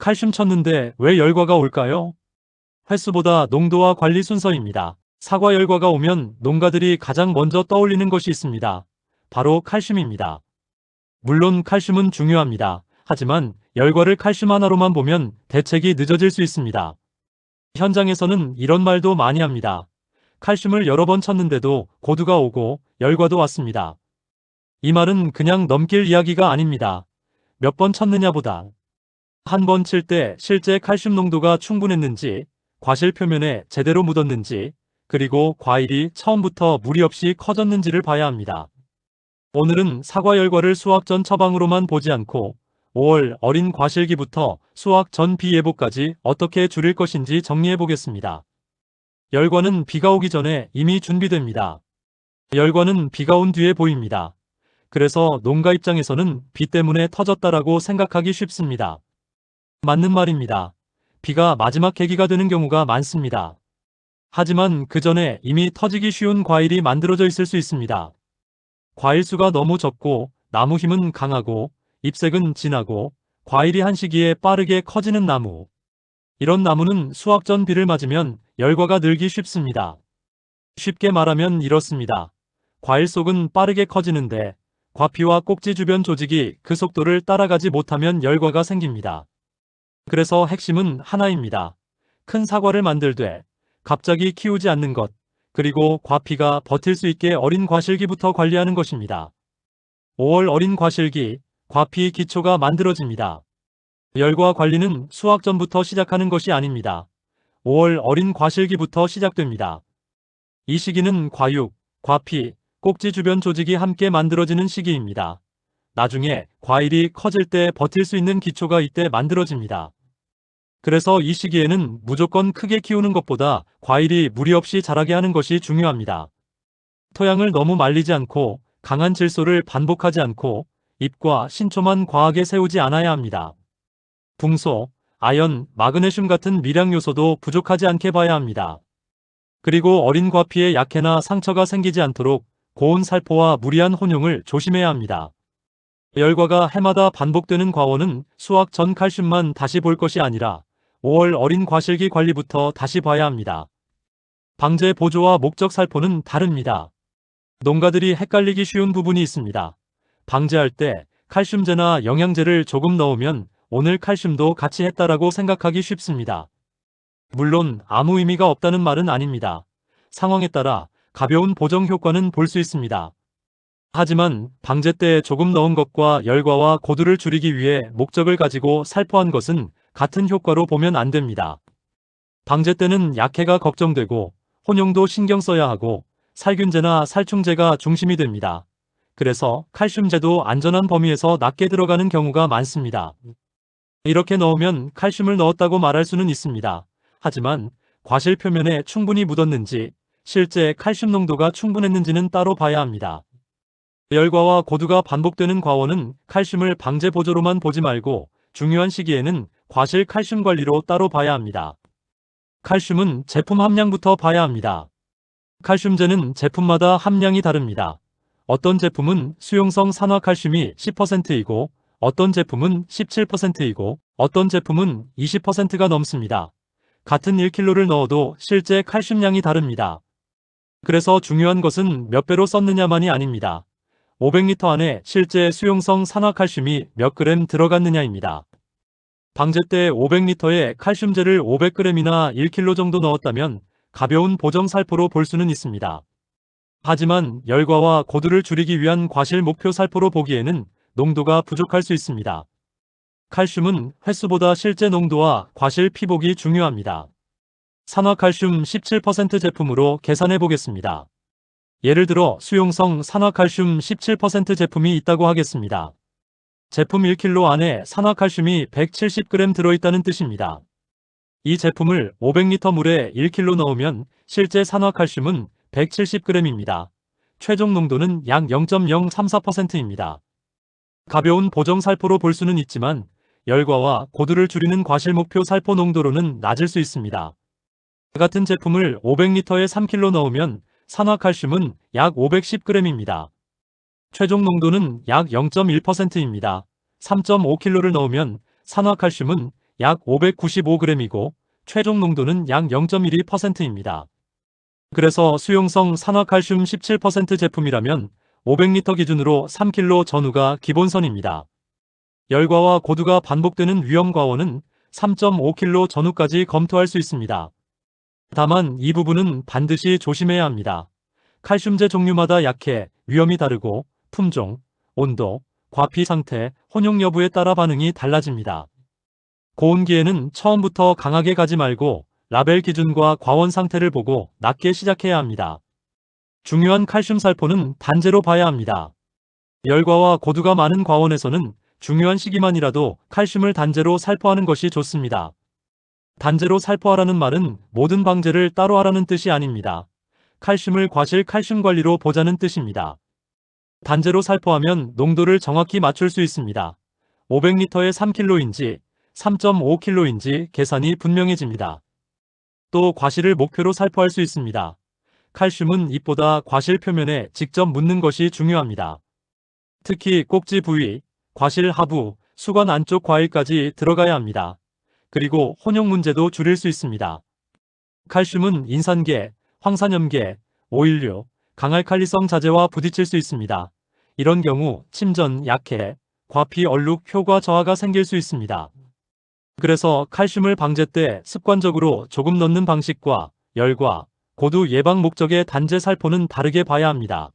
칼슘 쳤는데 왜 열과가 올까요? 횟수보다 농도와 관리 순서입니다. 사과 열과가 오면 농가들이 가장 먼저 떠올리는 것이 있습니다. 바로 칼슘입니다. 물론 칼슘은 중요합니다. 하지만 열과를 칼슘 하나로만 보면 대책이 늦어질 수 있습니다. 현장에서는 이런 말도 많이 합니다. 칼슘을 여러 번 쳤는데도 고두가 오고 열과도 왔습니다. 이 말은 그냥 넘길 이야기가 아닙니다. 몇 번 쳤느냐보다 한 번 칠 때 실제 칼슘 농도가 충분했는지, 과실 표면에 제대로 묻었는지, 그리고 과일이 처음부터 무리 없이 커졌는지를 봐야 합니다. 오늘은 사과 열과를 수확 전 처방으로만 보지 않고 5월 어린 과실기부터 수확 전 비예보까지 어떻게 줄일 것인지 정리해 보겠습니다. 열과는 비가 오기 전에 이미 준비됩니다. 열과는 비가 온 뒤에 보입니다. 그래서 농가 입장에서는 비 때문에 터졌다라고 생각하기 쉽습니다. 맞는 말입니다. 비가 마지막 계기가 되는 경우가 많습니다. 하지만 그 전에 이미 터지기 쉬운 과일이 만들어져 있을 수 있습니다. 과일 수가 너무 적고 나무 힘은 강하고 잎색은 진하고 과일이 한 시기에 빠르게 커지는 나무. 이런 나무는 수확 전 비를 맞으면 열과가 늘기 쉽습니다. 쉽게 말하면 이렇습니다. 과일 속은 빠르게 커지는데 과피와 꼭지 주변 조직이 그 속도를 따라가지 못하면 열과가 생깁니다. 그래서 핵심은 하나입니다. 큰 사과를 만들되 갑자기 키우지 않는 것, 그리고 과피가 버틸 수 있게 어린 과실기부터 관리하는 것입니다. 5월 어린 과실기, 과피 기초가 만들어집니다. 열과 관리는 수확 전부터 시작하는 것이 아닙니다. 5월 어린 과실기부터 시작됩니다. 이 시기는 과육, 과피, 꼭지 주변 조직이 함께 만들어지는 시기입니다. 나중에 과일이 커질 때 버틸 수 있는 기초가 이때 만들어집니다. 그래서 이 시기에는 무조건 크게 키우는 것보다 과일이 무리 없이 자라게 하는 것이 중요합니다. 토양을 너무 말리지 않고 강한 질소를 반복하지 않고 잎과 신초만 과하게 세우지 않아야 합니다. 붕소, 아연, 마그네슘 같은 미량 요소도 부족하지 않게 봐야 합니다. 그리고 어린 과피에 약해나 상처가 생기지 않도록 고온 살포와 무리한 혼용을 조심해야 합니다. 열과가 해마다 반복되는 과원은 수확 전 칼슘만 다시 볼 것이 아니라 5월 어린 과실기 관리부터 다시 봐야 합니다. 방제 보조와 목적 살포는 다릅니다. 농가들이 헷갈리기 쉬운 부분이 있습니다. 방제할 때 칼슘제나 영양제를 조금 넣으면 오늘 칼슘도 같이 했다라고 생각하기 쉽습니다. 물론 아무 의미가 없다는 말은 아닙니다. 상황에 따라 가벼운 보정 효과는 볼 수 있습니다. 하지만 방제 때 조금 넣은 것과 열과와 고두를 줄이기 위해 목적을 가지고 살포한 것은 같은 효과로 보면 안 됩니다. 방제 때는 약해가 걱정되고 혼용도 신경 써야 하고 살균제나 살충제가 중심이 됩니다. 그래서 칼슘제도 안전한 범위에서 낮게 들어가는 경우가 많습니다. 이렇게 넣으면 칼슘을 넣었다고 말할 수는 있습니다. 하지만 과실 표면에 충분히 묻었는지 실제 칼슘 농도가 충분했는지는 따로 봐야 합니다. 열과와 고두가 반복되는 과원은 칼슘을 방제 보조로만 보지 말고 중요한 시기에는 과실 칼슘 관리로 따로 봐야 합니다. 칼슘은 제품 함량부터 봐야 합니다. 칼슘제는 제품마다 함량이 다릅니다. 어떤 제품은 수용성 산화칼슘이 10%이고 어떤 제품은 17%이고 어떤 제품은 20%가 넘습니다. 같은 1kg를 넣어도 실제 칼슘량이 다릅니다. 그래서 중요한 것은 몇 배로 썼느냐만이 아닙니다. 500리터 안에 실제 수용성 산화칼슘이 몇 그램 들어갔느냐입니다. 방제 때 500리터에 칼슘제를 500g이나 1kg 정도 넣었다면 가벼운 보정 살포로 볼 수는 있습니다. 하지만 열과와 고두를 줄이기 위한 과실 목표 살포로 보기에는 농도가 부족할 수 있습니다. 칼슘은 횟수보다 실제 농도와 과실 피복이 중요합니다. 산화칼슘 17% 제품으로 계산해 보겠습니다. 예를 들어 수용성 산화칼슘 17% 제품이 있다고 하겠습니다. 제품 1kg 안에 산화칼슘이 170g 들어있다는 뜻입니다. 이 제품을 500리터 물에 1kg 넣으면 실제 산화칼슘은 170g입니다. 최종 농도는 약 0.034%입니다. 가벼운 보정 살포로 볼 수는 있지만 열과와 고두를 줄이는 과실 목표 살포 농도로는 낮을 수 있습니다. 같은 제품을 500리터에 3kg 넣으면 산화칼슘은 약 510g입니다. 최종 농도는 약 0.1%입니다. 3.5kg를 넣으면 산화칼슘은 약 595g이고 최종 농도는 약 0.12%입니다. 그래서 수용성 산화칼슘 17% 제품이라면 500리터 기준으로 3kg 전후가 기본선입니다. 열과와 고두가 반복되는 위험 과원은 3.5kg 전후까지 검토할 수 있습니다. 다만 이 부분은 반드시 조심해야 합니다. 칼슘제 종류마다 약해, 위험이 다르고 품종, 온도, 과피 상태, 혼용 여부에 따라 반응이 달라집니다. 고온기에는 처음부터 강하게 가지 말고 라벨 기준과 과원 상태를 보고 낮게 시작해야 합니다. 중요한 칼슘 살포는 단제로 봐야 합니다. 열과와 고두가 많은 과원에서는 중요한 시기만이라도 칼슘을 단제로 살포하는 것이 좋습니다. 단제로 살포하라는 말은 모든 방제를 따로 하라는 뜻이 아닙니다. 칼슘을 과실 칼슘 관리로 보자는 뜻입니다. 단제로 살포하면 농도를 정확히 맞출 수 있습니다. 500리터에 3kg인지 3.5kg인지 계산이 분명해집니다. 또 과실을 목표로 살포할 수 있습니다. 칼슘은 잎보다 과실 표면에 직접 묻는 것이 중요합니다. 특히 꼭지 부위, 과실 하부, 수관 안쪽 과일까지 들어가야 합니다. 그리고 혼용 문제도 줄일 수 있습니다. 칼슘은 인산계, 황산염계, 오일류, 강알칼리성 자재와 부딪힐 수 있습니다. 이런 경우 침전, 약해, 과피 얼룩 효과 저하가 생길 수 있습니다. 그래서 칼슘을 방제 때 습관적으로 조금 넣는 방식과 열과 고두 예방 목적의 단제 살포는 다르게 봐야 합니다.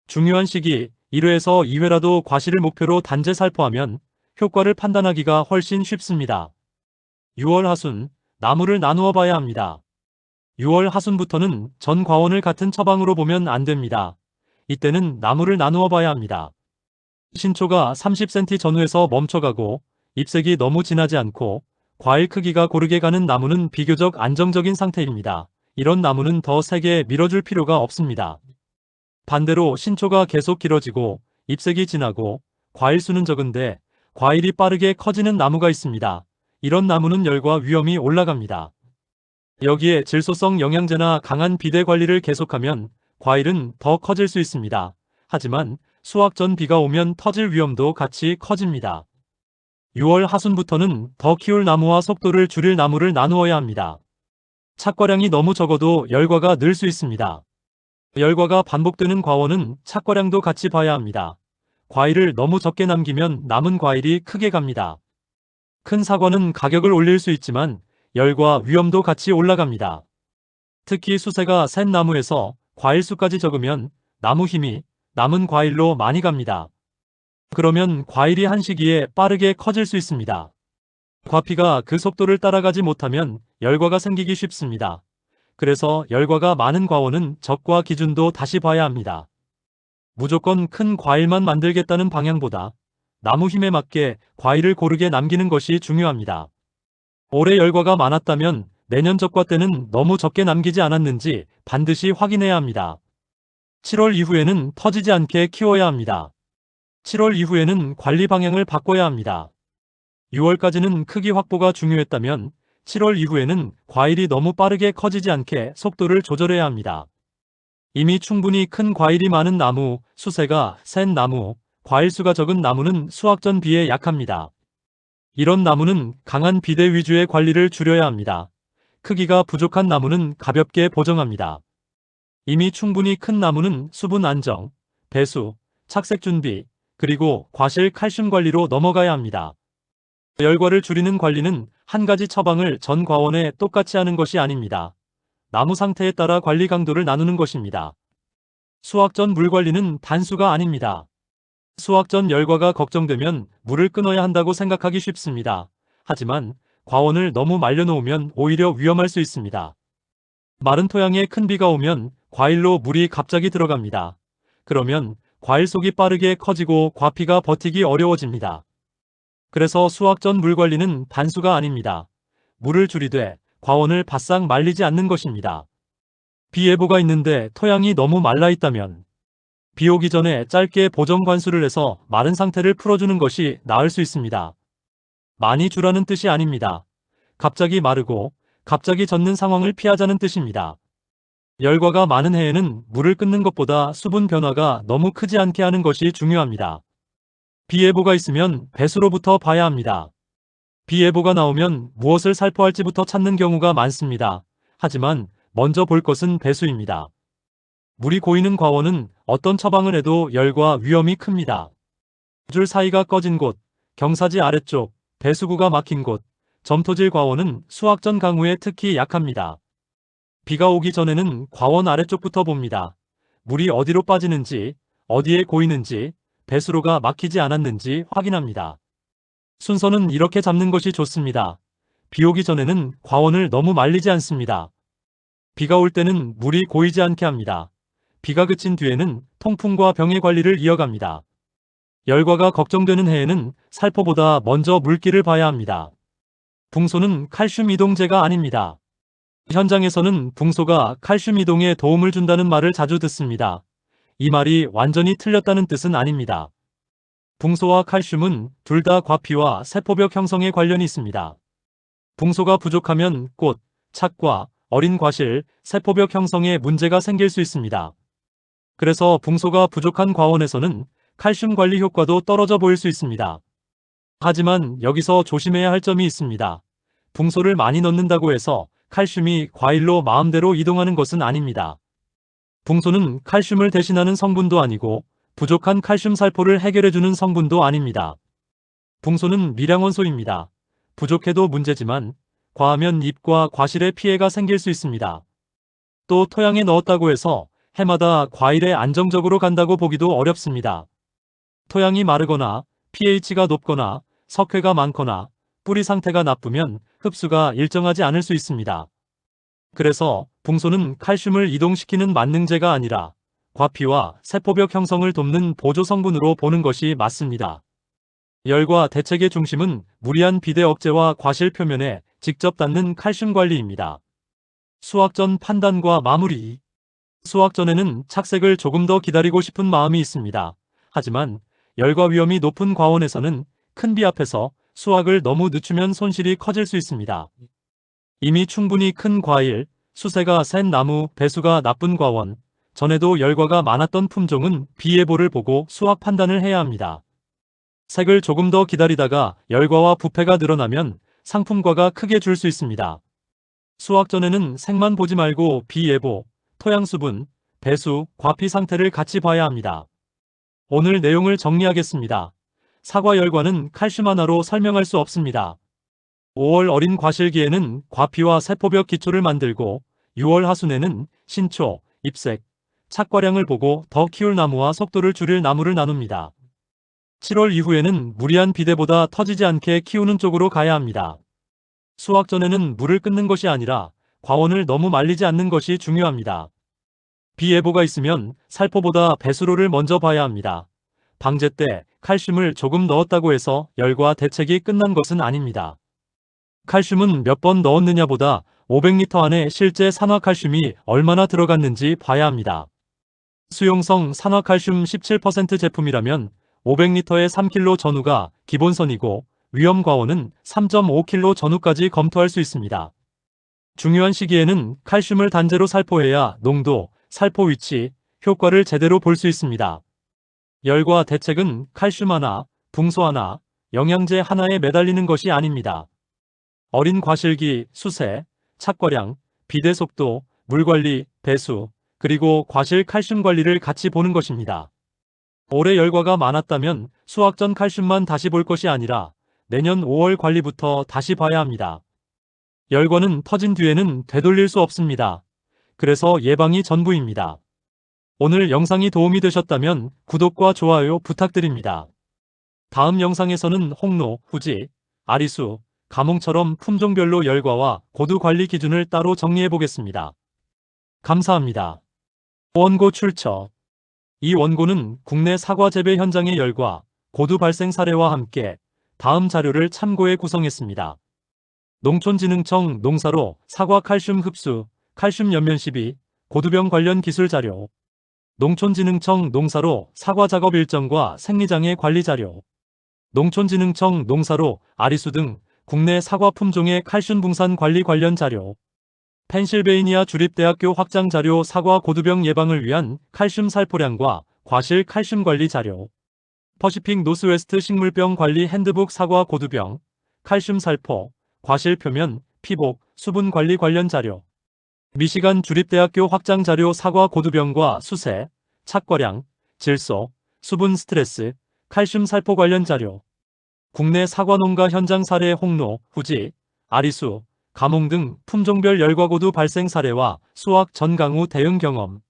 중요한 시기 1회에서 2회라도 과실을 목표로 단제 살포하면 효과를 판단하기가 훨씬 쉽습니다. 6월 하순, 나무를 나누어 봐야 합니다. 6월 하순부터는 전 과원을 같은 처방으로 보면 안 됩니다. 이때는 나무를 나누어 봐야 합니다. 신초가 30cm 전후에서 멈춰가고 잎색이 너무 진하지 않고 과일 크기가 고르게 가는 나무는 비교적 안정적인 상태입니다. 이런 나무는 더 세게 밀어줄 필요가 없습니다. 반대로 신초가 계속 길어지고 잎색이 진하고 과일 수는 적은데 과일이 빠르게 커지는 나무가 있습니다. 이런 나무는 열과 위험이 올라갑니다. 여기에 질소성 영양제나 강한 비대 관리를 계속하면 과일은 더 커질 수 있습니다. 하지만 수확 전 비가 오면 터질 위험도 같이 커집니다. 6월 하순부터는 더 키울 나무와 속도를 줄일 나무를 나누어야 합니다. 착과량이 너무 적어도 열과가 늘 수 있습니다. 열과가 반복되는 과원은 착과량도 같이 봐야 합니다. 과일을 너무 적게 남기면 남은 과일이 크게 갑니다. 큰 사과는 가격을 올릴 수 있지만 열과 위험도 같이 올라갑니다. 특히 수세가 센 나무에서 과일 수까지 적으면 나무 힘이 남은 과일로 많이 갑니다. 그러면 과일이 한 시기에 빠르게 커질 수 있습니다. 과피가 그 속도를 따라가지 못하면 열과가 생기기 쉽습니다. 그래서 열과가 많은 과원은 적과 기준도 다시 봐야 합니다. 무조건 큰 과일만 만들겠다는 방향보다 나무 힘에 맞게 과일을 고르게 남기는 것이 중요합니다. 올해 열과가 많았다면 내년 적과 때는 너무 적게 남기지 않았는지 반드시 확인해야 합니다. 7월 이후에는 터지지 않게 키워야 합니다. 7월 이후에는 관리 방향을 바꿔야 합니다. 6월까지는 크기 확보가 중요했다면 7월 이후에는 과일이 너무 빠르게 커지지 않게 속도를 조절해야 합니다. 이미 충분히 큰 과일이 많은 나무, 수세가 센 나무, 과일수가 적은 나무는 수확 전 비에 약합니다. 이런 나무는 강한 비대 위주의 관리를 줄여야 합니다. 크기가 부족한 나무는 가볍게 보정합니다. 이미 충분히 큰 나무는 수분 안정, 배수, 착색 준비, 그리고 과실 칼슘 관리로 넘어가야 합니다. 열과를 줄이는 관리는 한 가지 처방을 전 과원에 똑같이 하는 것이 아닙니다. 나무 상태에 따라 관리 강도를 나누는 것입니다. 수확 전 물 관리는 단수가 아닙니다. 수확 전 열과가 걱정되면 물을 끊어야 한다고 생각하기 쉽습니다. 하지만 과원을 너무 말려놓으면 오히려 위험할 수 있습니다. 마른 토양에 큰 비가 오면 과일로 물이 갑자기 들어갑니다. 그러면 과일 속이 빠르게 커지고 과피가 버티기 어려워집니다. 그래서 수확 전 물 관리는 단수가 아닙니다. 물을 줄이되 과원을 바싹 말리지 않는 것입니다. 비 예보가 있는데 토양이 너무 말라 있다면 비 오기 전에 짧게 보정 관수를 해서 마른 상태를 풀어주는 것이 나을 수 있습니다. 많이 주라는 뜻이 아닙니다. 갑자기 마르고 갑자기 젖는 상황을 피하자는 뜻입니다. 열과가 많은 해에는 물을 끊는 것보다 수분 변화가 너무 크지 않게 하는 것이 중요합니다. 비 예보가 있으면 배수로부터 봐야 합니다. 비 예보가 나오면 무엇을 살포할지부터 찾는 경우가 많습니다. 하지만 먼저 볼 것은 배수입니다. 물이 고이는 과원은 어떤 처방을 해도 열과 위험이 큽니다. 줄 사이가 꺼진 곳, 경사지 아래쪽, 배수구가 막힌 곳, 점토질 과원은 수확 전 강우에 특히 약합니다. 비가 오기 전에는 과원 아래쪽부터 봅니다. 물이 어디로 빠지는지, 어디에 고이는지, 배수로가 막히지 않았는지 확인합니다. 순서는 이렇게 잡는 것이 좋습니다. 비 오기 전에는 과원을 너무 말리지 않습니다. 비가 올 때는 물이 고이지 않게 합니다. 비가 그친 뒤에는 통풍과 병해 관리를 이어갑니다. 열과가 걱정되는 해에는 살포보다 먼저 물기를 봐야 합니다. 붕소는 칼슘 이동제가 아닙니다. 현장에서는 붕소가 칼슘 이동에 도움을 준다는 말을 자주 듣습니다. 이 말이 완전히 틀렸다는 뜻은 아닙니다. 붕소와 칼슘은 둘 다 과피와 세포벽 형성에 관련이 있습니다. 붕소가 부족하면 꽃, 착과, 어린 과실, 세포벽 형성에 문제가 생길 수 있습니다. 그래서 붕소가 부족한 과원에서는 칼슘 관리 효과도 떨어져 보일 수 있습니다. 하지만 여기서 조심해야 할 점이 있습니다. 붕소를 많이 넣는다고 해서 칼슘이 과일로 마음대로 이동하는 것은 아닙니다. 붕소는 칼슘을 대신하는 성분도 아니고 부족한 칼슘 살포를 해결해주는 성분도 아닙니다. 붕소는 미량원소입니다. 부족해도 문제지만 과하면 잎과 과실에 피해가 생길 수 있습니다. 또 토양에 넣었다고 해서 해마다 과일에 안정적으로 간다고 보기도 어렵습니다. 토양이 마르거나 pH가 높거나 석회가 많거나 뿌리 상태가 나쁘면 흡수가 일정하지 않을 수 있습니다. 그래서 붕소는 칼슘을 이동시키는 만능제가 아니라 과피와 세포벽 형성을 돕는 보조 성분으로 보는 것이 맞습니다. 열과 대책의 중심은 무리한 비대 억제와 과실 표면에 직접 닿는 칼슘 관리입니다. 수확 전 판단과 마무리. 수확 전에는 착색을 조금 더 기다리고 싶은 마음이 있습니다. 하지만 열과 위험이 높은 과원에서는 큰 비 앞에서 수확을 너무 늦추면 손실이 커질 수 있습니다. 이미 충분히 큰 과일, 수세가 센 나무, 배수가 나쁜 과원, 전에도 열과가 많았던 품종은 비 예보를 보고 수확 판단을 해야 합니다. 색을 조금 더 기다리다가 열과와 부패가 늘어나면 상품과가 크게 줄 수 있습니다. 수확 전에는 색만 보지 말고 비 예보, 토양 수분, 배수, 과피 상태를 같이 봐야 합니다. 오늘 내용을 정리하겠습니다. 사과 열과는 칼슘 하나로 설명할 수 없습니다. 5월 어린 과실기에는 과피와 세포벽 기초를 만들고 6월 하순에는 신초, 잎색, 착과량을 보고 더 키울 나무와 속도를 줄일 나무를 나눕니다. 7월 이후에는 무리한 비대보다 터지지 않게 키우는 쪽으로 가야 합니다. 수확 전에는 물을 끊는 것이 아니라 과원을 너무 말리지 않는 것이 중요합니다. 비 예보가 있으면 살포보다 배수로를 먼저 봐야 합니다. 방제 때 칼슘을 조금 넣었다고 해서 열과 대책이 끝난 것은 아닙니다. 칼슘은 몇 번 넣었느냐보다 500리터 안에 실제 산화칼슘이 얼마나 들어갔는지 봐야 합니다. 수용성 산화칼슘 17% 제품이라면 500리터에 3kg 전후가 기본선이고 위험 과원은 3.5kg 전후까지 검토할 수 있습니다. 중요한 시기에는 칼슘을 단제로 살포해야 농도, 살포 위치, 효과를 제대로 볼 수 있습니다. 열과 대책은 칼슘 하나, 붕소 하나, 영양제 하나에 매달리는 것이 아닙니다. 어린 과실기, 수세, 착과량, 비대 속도, 물관리, 배수, 그리고 과실 칼슘 관리를 같이 보는 것입니다. 올해 열과가 많았다면 수확 전 칼슘만 다시 볼 것이 아니라 내년 5월 관리부터 다시 봐야 합니다. 열과는 터진 뒤에는 되돌릴 수 없습니다. 그래서 예방이 전부입니다. 오늘 영상이 도움이 되셨다면 구독과 좋아요 부탁드립니다. 다음 영상에서는 홍로, 후지, 아리수, 가몽처럼 품종별로 열과와 고두 관리 기준을 따로 정리해 보겠습니다. 감사합니다. 원고 출처. 이 원고는 국내 사과 재배 현장의 열과 고두 발생 사례와 함께 다음 자료를 참고해 구성했습니다. 농촌진흥청 농사로 사과 칼슘 흡수, 칼슘 연면 시비, 고두병 관련 기술 자료. 농촌진흥청 농사로 사과 작업 일정과 생리장애 관리 자료. 농촌진흥청 농사로 아리수 등 국내 사과 품종의 칼슘 분산 관리 관련 자료. 펜실베이니아 주립대학교 확장 자료 사과 고두병 예방을 위한 칼슘 살포량과 과실 칼슘 관리 자료. 퍼시픽 노스웨스트 식물병 관리 핸드북 사과 고두병, 칼슘 살포, 과실 표면, 피복, 수분 관리 관련 자료. 미시간 주립대학교 확장 자료 사과 고두병과 수세, 착과량, 질소, 수분 스트레스, 칼슘 살포 관련 자료. 국내 사과 농가 현장 사례 홍로, 후지, 아리수, 가뭄 등 품종별 열과고두 발생 사례와 수확 전 강우 대응 경험.